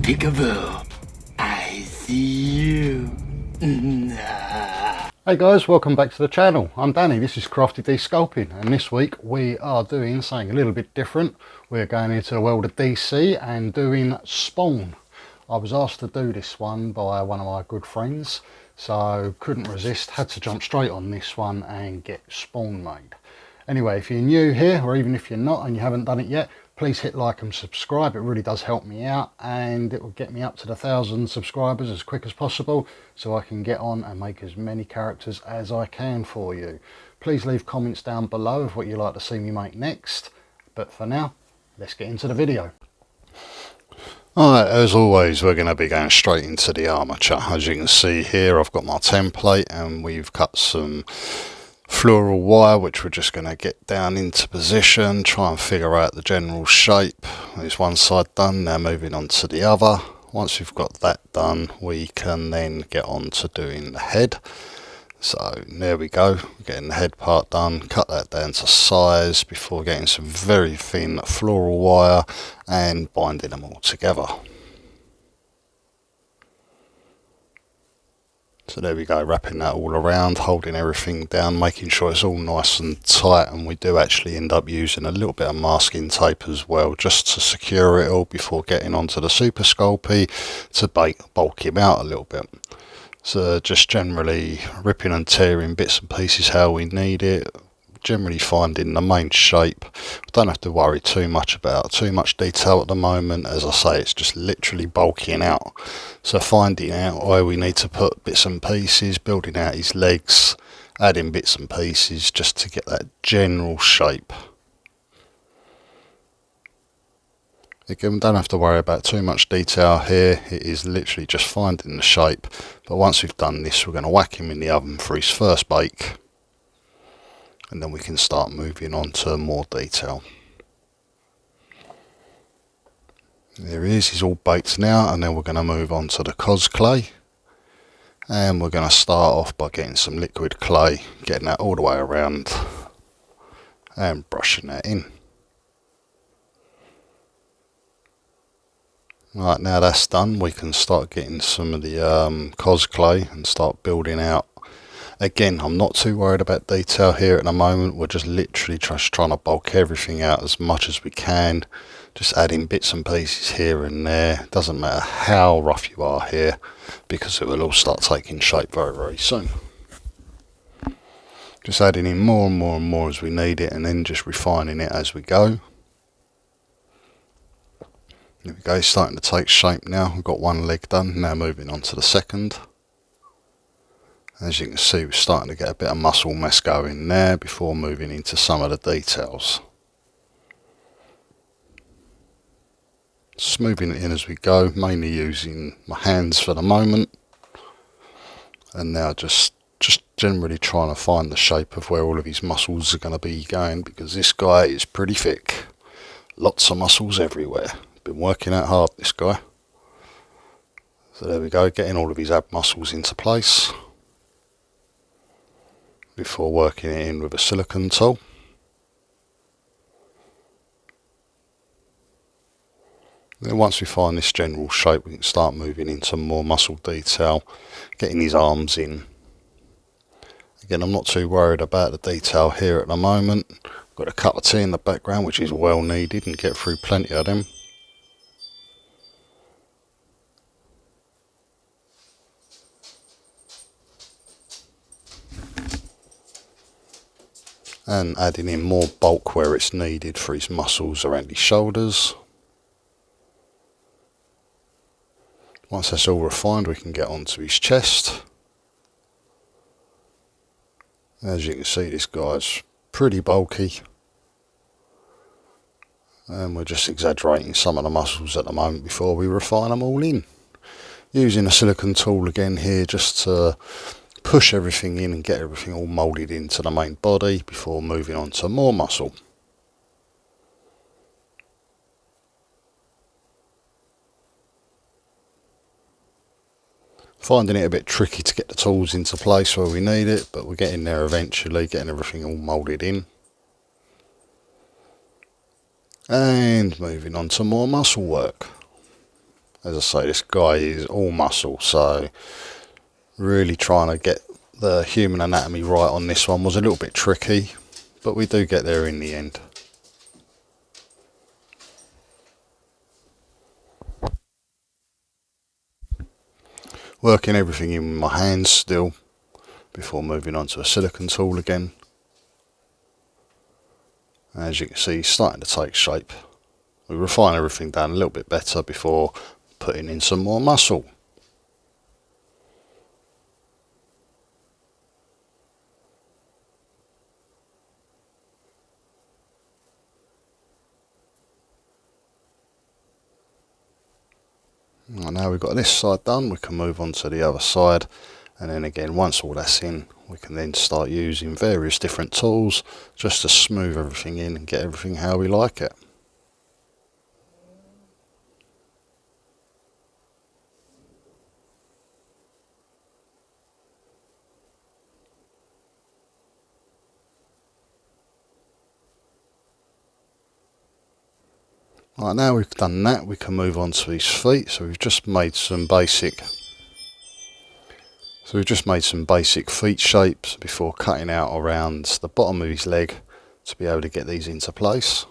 Peekaboo, I see you. Hey guys, welcome back to the channel. I'm Danny, this is Crafty D Sculpting, and this week we are doing something a little bit different. We're going into the world of DC and doing Spawn. I was asked to do this one by one of my good friends, so couldn't resist, had to jump straight on this one and get Spawn made. Anyway, if you're new here, or even if you're not and you haven't done it yet, please hit like and subscribe. It really does help me out, and it will get me up to the 1,000 subscribers as quick as possible so I can get on and make as many characters as I can for you. Please leave comments down below of what you'd like to see me make next, but for now, let's get into the video. Alright, as always, we're going to be going straight into the armature. As you can see here, I've got my template and we've cut some floral wire, which we're just going to get down into position, try and figure out the general shape. There's one side done, now moving on to the other. Once we've got that done, we can then get on to doing the head. So there we go, we're getting the head part done, cut that down to size before getting some very thin floral wire and binding them all together. So there we go, wrapping that all around, holding everything down, making sure it's all nice and tight, and we do actually end up using a little bit of masking tape as well, just to secure it all before getting onto the Super Sculpey to bulk him out a little bit. So just generally ripping and tearing bits and pieces how we need it, generally finding the main shape. We don't have to worry too much about too much detail at the moment. As I say, it's just literally bulking out. So finding out where we need to put bits and pieces, building out his legs, adding bits and pieces just to get that general shape. Again, we don't have to worry about too much detail here. It is literally just finding the shape. But once we've done this, we're going to whack him in the oven for his first bake, and then we can start moving on to more detail. There he is, he's all baked now, and then we're going to move on to the cos clay, and we're going to start off by getting some liquid clay, getting that all the way around and brushing that in. Right, now that's done, we can start getting some of the cos clay and start building out. Again, I'm not too worried about detail here at the moment. We're just literally just trying to bulk everything out as much as we can. Just adding bits and pieces here and there. Doesn't matter how rough you are here, because it will all start taking shape very, very soon. Just adding in more and more and more as we need it, and then just refining it as we go. There we go, it's starting to take shape now. We've got one leg done, now moving on to the second. As you can see, we're starting to get a bit of muscle mass going there before moving into some of the details. Smoothing it in as we go, mainly using my hands for the moment. And now just generally trying to find the shape of where all of his muscles are going to be going, because this guy is pretty thick. Lots of muscles everywhere. Been working out hard, this guy. So there we go, getting all of his ab muscles into place before working it in with a silicone tool. Then once we find this general shape, we can start moving into more muscle detail, getting his arms in. Again, I'm not too worried about the detail here at the moment. Got a cup of tea in the background, which is well needed, and get through plenty of them. And adding in more bulk where it's needed for his muscles around his shoulders. Once that's all refined, we can get onto his chest. As you can see, this guy's pretty bulky, and we're just exaggerating some of the muscles at the moment before we refine them all in. Using a silicone tool again here, just to push everything in and get everything all moulded into the main body before moving on to more muscle. Finding it a bit tricky to get the tools into place where we need it, but we're getting there eventually, getting everything all moulded in. And moving on to more muscle work. As I say, this guy is all muscle, so really trying to get the human anatomy right on this one was a little bit tricky, but we do get there in the end. Working everything in with my hands still before moving on to a silicone tool again. As you can see, it's starting to take shape. We refine everything down a little bit better before putting in some more muscle. Right, now we've got this side done, we can move on to the other side, and then again, once all that's in, we can then start using various different tools just to smooth everything in and get everything how we like it. Right, now we've done that, we can move on to his feet. So we've just made some basic feet shapes before cutting out around the bottom of his leg to be able to get these into place.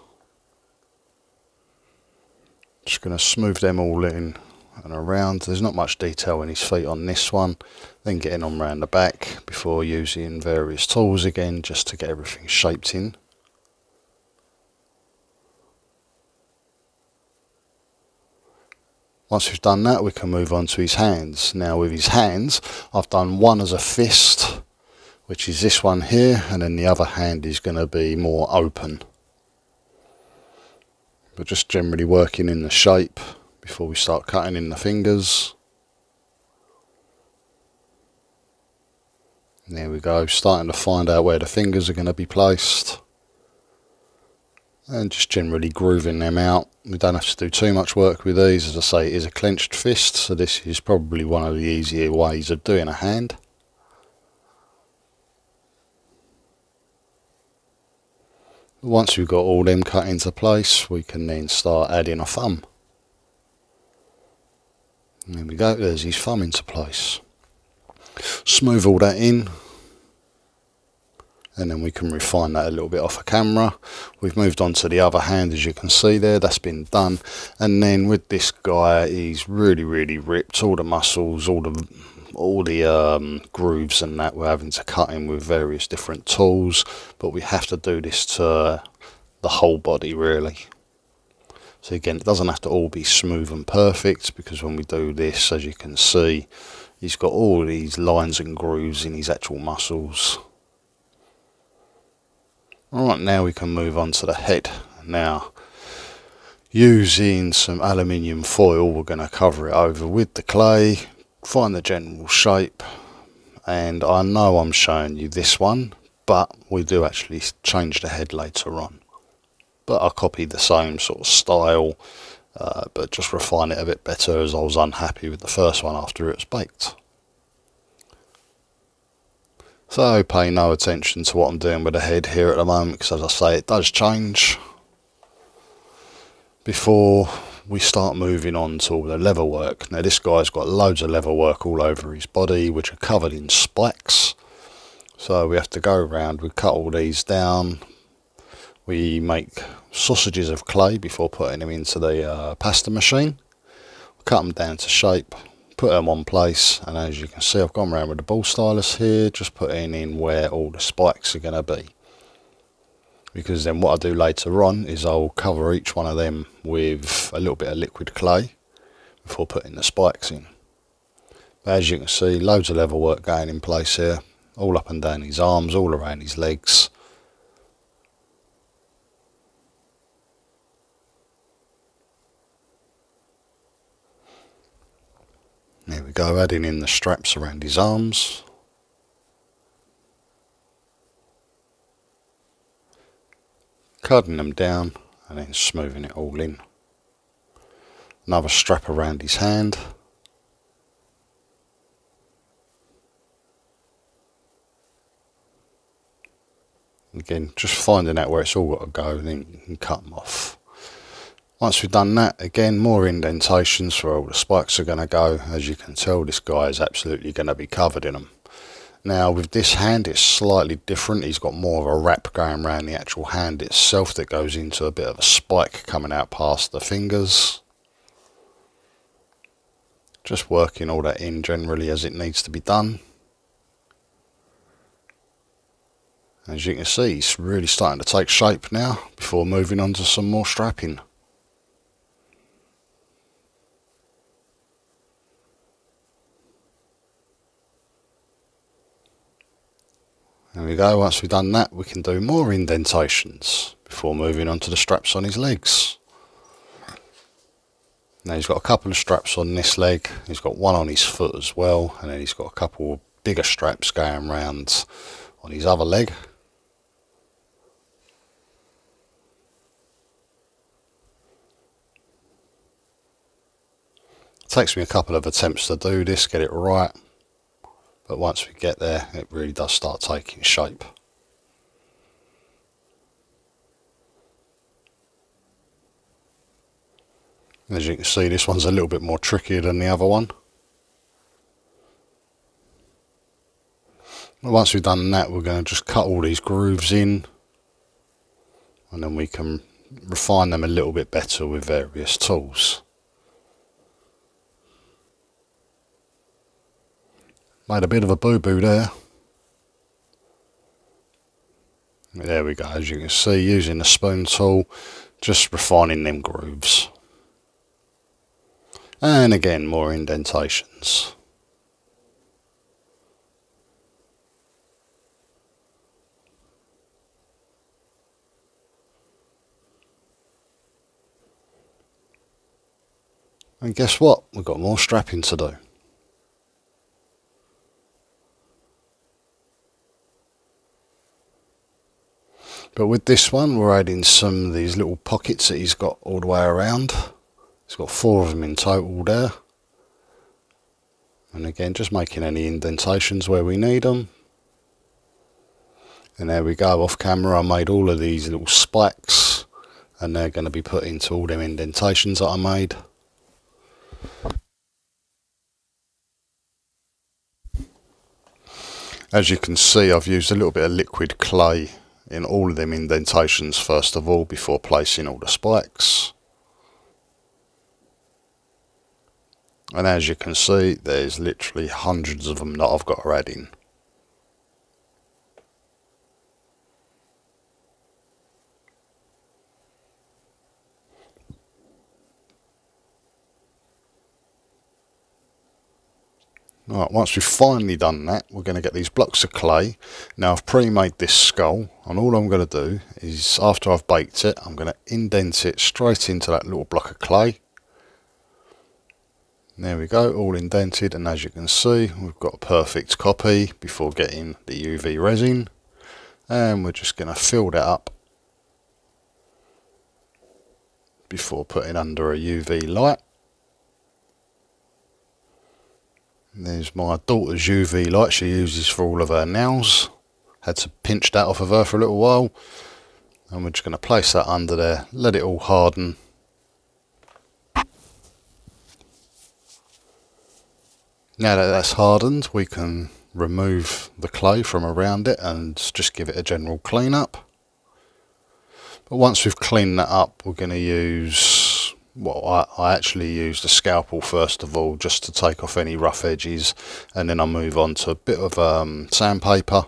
Just going to smooth them all in and around. There's not much detail in his feet on this one. Then getting on around the back before using various tools again just to get everything shaped in. Once we've done that, we can move on to his hands. Now with his hands, I've done one as a fist, which is this one here, and then the other hand is going to be more open. But just generally working in the shape before we start cutting in the fingers. And there we go, starting to find out where the fingers are going to be placed. And just generally grooving them out. We don't have to do too much work with these. As I say, it is a clenched fist, so this is probably one of the easier ways of doing a hand. Once we've got all them cut into place, we can then start adding a thumb. And there we go, there's his thumb into place. Smooth all that in. And then we can refine that a little bit off a camera. We've moved on to the other hand, as you can see there, that's been done. And then with this guy, he's really ripped, all the muscles, all the grooves and that we're having to cut in with various different tools, but we have to do this to the whole body really. So again, it doesn't have to all be smooth and perfect, because when we do this, as you can see, he's got all these lines and grooves in his actual muscles. Alright, now we can move on to the head. Now, using some aluminium foil, we're going to cover it over with the clay, find the general shape, and I know I'm showing you this one, but we do actually change the head later on. But I copied the same sort of style, but just refine it a bit better, as I was unhappy with the first one after it was baked. So pay no attention to what I'm doing with the head here at the moment, because as I say, it does change. Before we start moving on to all the leather work. Now this guy's got loads of leather work all over his body, which are covered in spikes. So we have to go around, we cut all these down. We make sausages of clay before putting them into the pasta machine. Cut them down to shape. Put them on place, and as you can see, I've gone around with the ball stylus here, just putting in where all the spikes are going to be. Because then what I do later on is I'll cover each one of them with a little bit of liquid clay before putting the spikes in. But as you can see, loads of leather work going in place here, all up and down his arms, all around his legs. There we go, adding in the straps around his arms. Cutting them down and then smoothing it all in. Another strap around his hand. Again, just finding out where it's all got to go, and then you can cut them off. Once we've done that, again, more indentations where all the spikes are going to go. As you can tell, this guy is absolutely going to be covered in them. Now with this hand, it's slightly different. He's got more of a wrap going around the actual hand itself that goes into a bit of a spike coming out past the fingers. Just working all that in generally as it needs to be done. As you can see, it's really starting to take shape now before moving on to some more strapping. There we go. Once we've done that, we can do more indentations before moving on to the straps on his legs. Now he's got a couple of straps on this leg, he's got one on his foot as well, and then he's got a couple of bigger straps going around on his other leg. It takes me a couple of attempts to do this, get it right, but once we get there, it really does start taking shape. As you can see, this one's a little bit more trickier than the other one. Once we've done that, we're going to just cut all these grooves in, and then we can refine them a little bit better with various tools. Made a bit of a boo-boo there. There we go, as you can see, using the spoon tool, just refining them grooves. And again, more indentations. And guess what? We've got more strapping to do. But with this one, we're adding some of these little pockets that he's got all the way around. He's got 4 of them in total there. And again, just making any indentations where we need them. And there we go, off camera I made all of these little spikes, and they're going to be put into all them indentations that I made. As you can see, I've used a little bit of liquid clay in all of them indentations first of all, before placing all the spikes. And as you can see, there's literally hundreds of them that I've got to add in. Right, once we've finally done that, we're going to get these blocks of clay. Now I've pre-made this skull, and all I'm going to do is, after I've baked it, I'm going to indent it straight into that little block of clay. There we go, all indented, and as you can see, we've got a perfect copy before getting the UV resin. And we're just going to fill that up before putting under a UV light. There's my daughter's UV light she uses for all of her nails. Had to pinch that off of her for a little while. And we're just going to place that under there, let it all harden. Now that that's hardened, we can remove the clay from around it and just give it a general clean up. But once we've cleaned that up, we're going to use, well, I actually used a scalpel first of all, just to take off any rough edges, and then I'll move on to a bit of sandpaper,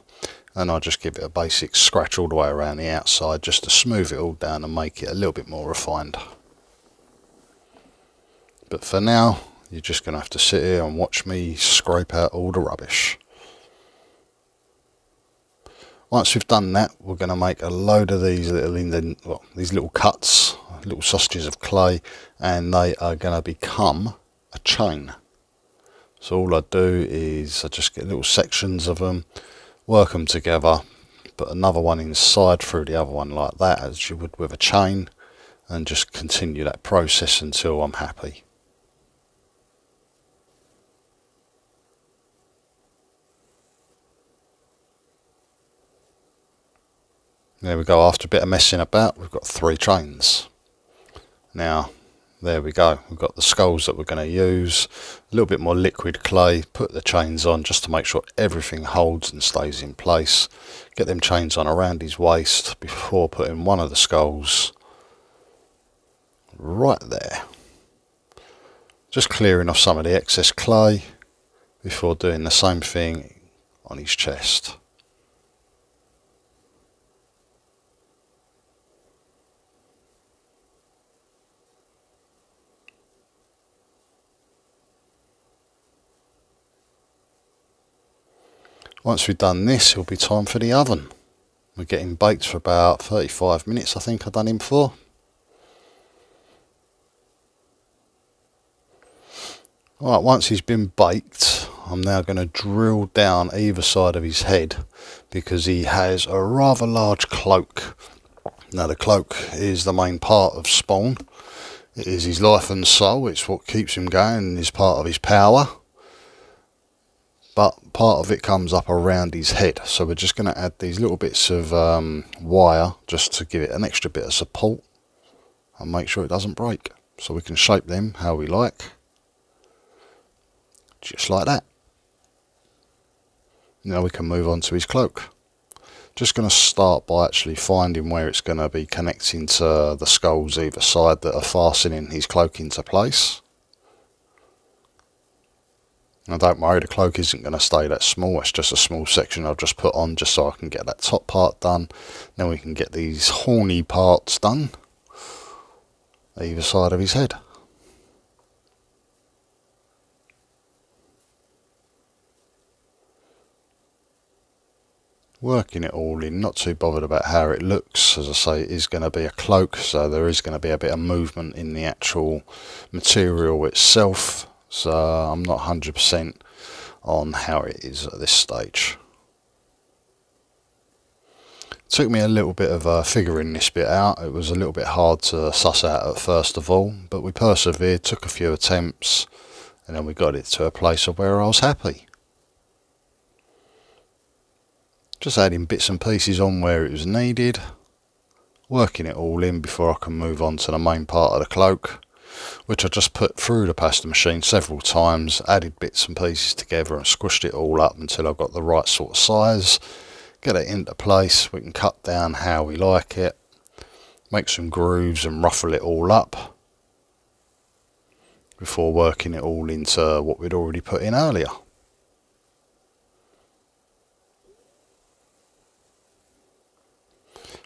and I'll just give it a basic scratch all the way around the outside, just to smooth it all down and make it a little bit more refined. But for now, you're just going to have to sit here and watch me scrape out all the rubbish. Once we've done that, we're going to make a load of these little cuts, little sausages of clay, and they are going to become a chain. So all I do is I just get little sections of them, work them together, put another one inside through the other one like that, as you would with a chain, and just continue that process until I'm happy. There we go, after a bit of messing about, we've got 3 chains. Now there we go, we've got the skulls that we're going to use. A little bit more liquid clay, put the chains on just to make sure everything holds and stays in place. Get them chains on around his waist before putting one of the skulls right there. Just clearing off some of the excess clay before doing the same thing on his chest. Once we've done this, it'll be time for the oven. We're getting baked for about 35 minutes, I think I've done him for. Right, once he's been baked, I'm now going to drill down either side of his head because he has a rather large cloak. Now the cloak is the main part of Spawn. It is his life and soul, it's what keeps him going and is part of his power. But part of it comes up around his head, so we're just going to add these little bits of wire just to give it an extra bit of support and make sure it doesn't break. So we can shape them how we like, just like that. Now we can move on to his cloak. Just going to start by actually finding where it's going to be connecting to the skulls either side that are fastening his cloak into place. Now don't worry, the cloak isn't going to stay that small, it's just a small section I've just put on just so I can get that top part done. Then we can get these horny parts done, either side of his head. Working it all in, not too bothered about how it looks. As I say, it is going to be a cloak, so there is going to be a bit of movement in the actual material itself. So I'm not 100% on how it is at this stage. It took me a little bit of figuring this bit out. It was a little bit hard to suss out at first of all, but we persevered, took a few attempts, and then we got it to a place of where I was happy. Just adding bits and pieces on where it was needed, working it all in before I can move on to the main part of the cloak, which I just put through the pasta machine several times, added bits and pieces together and squished it all up until I got the right sort of size. Get it into place, we can cut down how we like it, make some grooves and ruffle it all up before working it all into what we'd already put in earlier.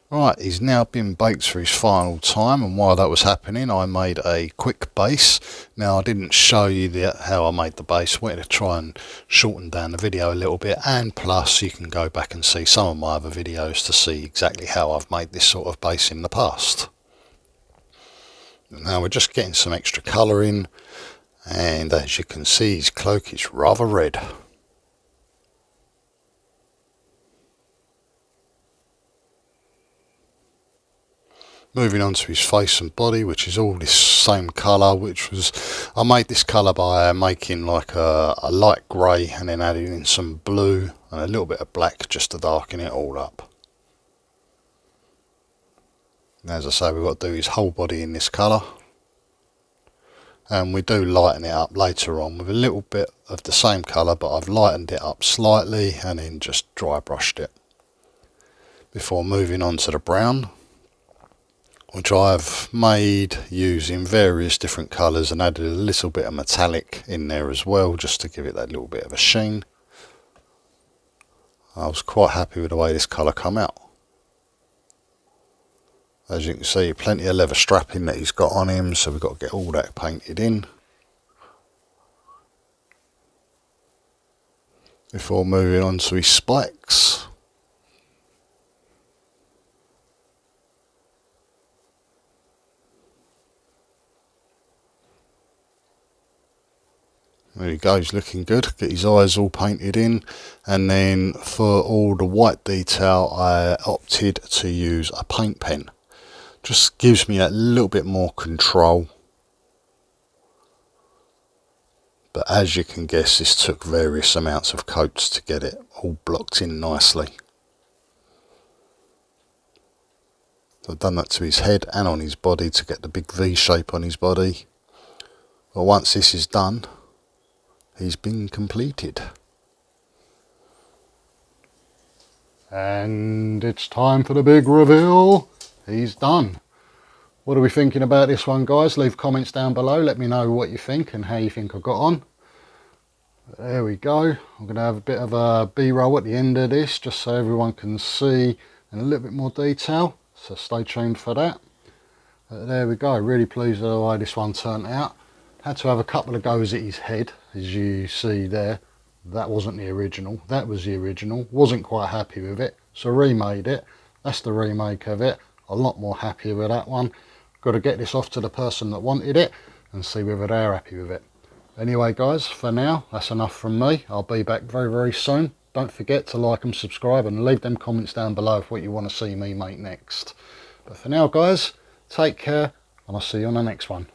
Right, he's now been baked for his final time, and while that was happening I made a quick base. Now I didn't show you how I made the base, I wanted to try and shorten down the video a little bit, and plus you can go back and see some of my other videos to see exactly how I've made this sort of base in the past. Now we're just getting some extra colour in, and as you can see his cloak is rather red. Moving on to his face and body, which is all this same colour, I made this colour by making like a light grey and then adding in some blue and a little bit of black just to darken it all up. And as I say, we've got to do his whole body in this colour, and we do lighten it up later on with a little bit of the same colour, but I've lightened it up slightly and then just dry brushed it before moving on to the brown, which I've made using various different colours and added a little bit of metallic in there as well, just to give it that little bit of a sheen. I was quite happy with the way this colour come out. As you can see, plenty of leather strapping that he's got on him, so we've got to get all that painted in before moving on to his spikes. There he goes, looking good. Get his eyes all painted in, and then for all the white detail I opted to use a paint pen. Just gives me a little bit more control, but as you can guess, this took various amounts of coats to get it all blocked in nicely. So I've done that to his head and on his body to get the big V shape on his body. But once this is done, he's been completed. And it's time for the big reveal. He's done. What are we thinking about this one, guys? Leave comments down below. Let me know what you think and how you think I got on. There we go. I'm going to have a bit of a B-roll at the end of this, just so everyone can see in a little bit more detail. So stay tuned for that. There we go. Really pleased with the way this one turned out. Had to have a couple of goes at his head, as you see there. That wasn't the original. That was the original. Wasn't quite happy with it, so remade it. That's the remake of it. A lot more happy with that one. Got to get this off to the person that wanted it and see whether they're happy with it. Anyway guys, for now, that's enough from me. I'll be back very, very soon. Don't forget to like and subscribe and leave them comments down below of what you want to see me make next. But for now guys, take care and I'll see you on the next one.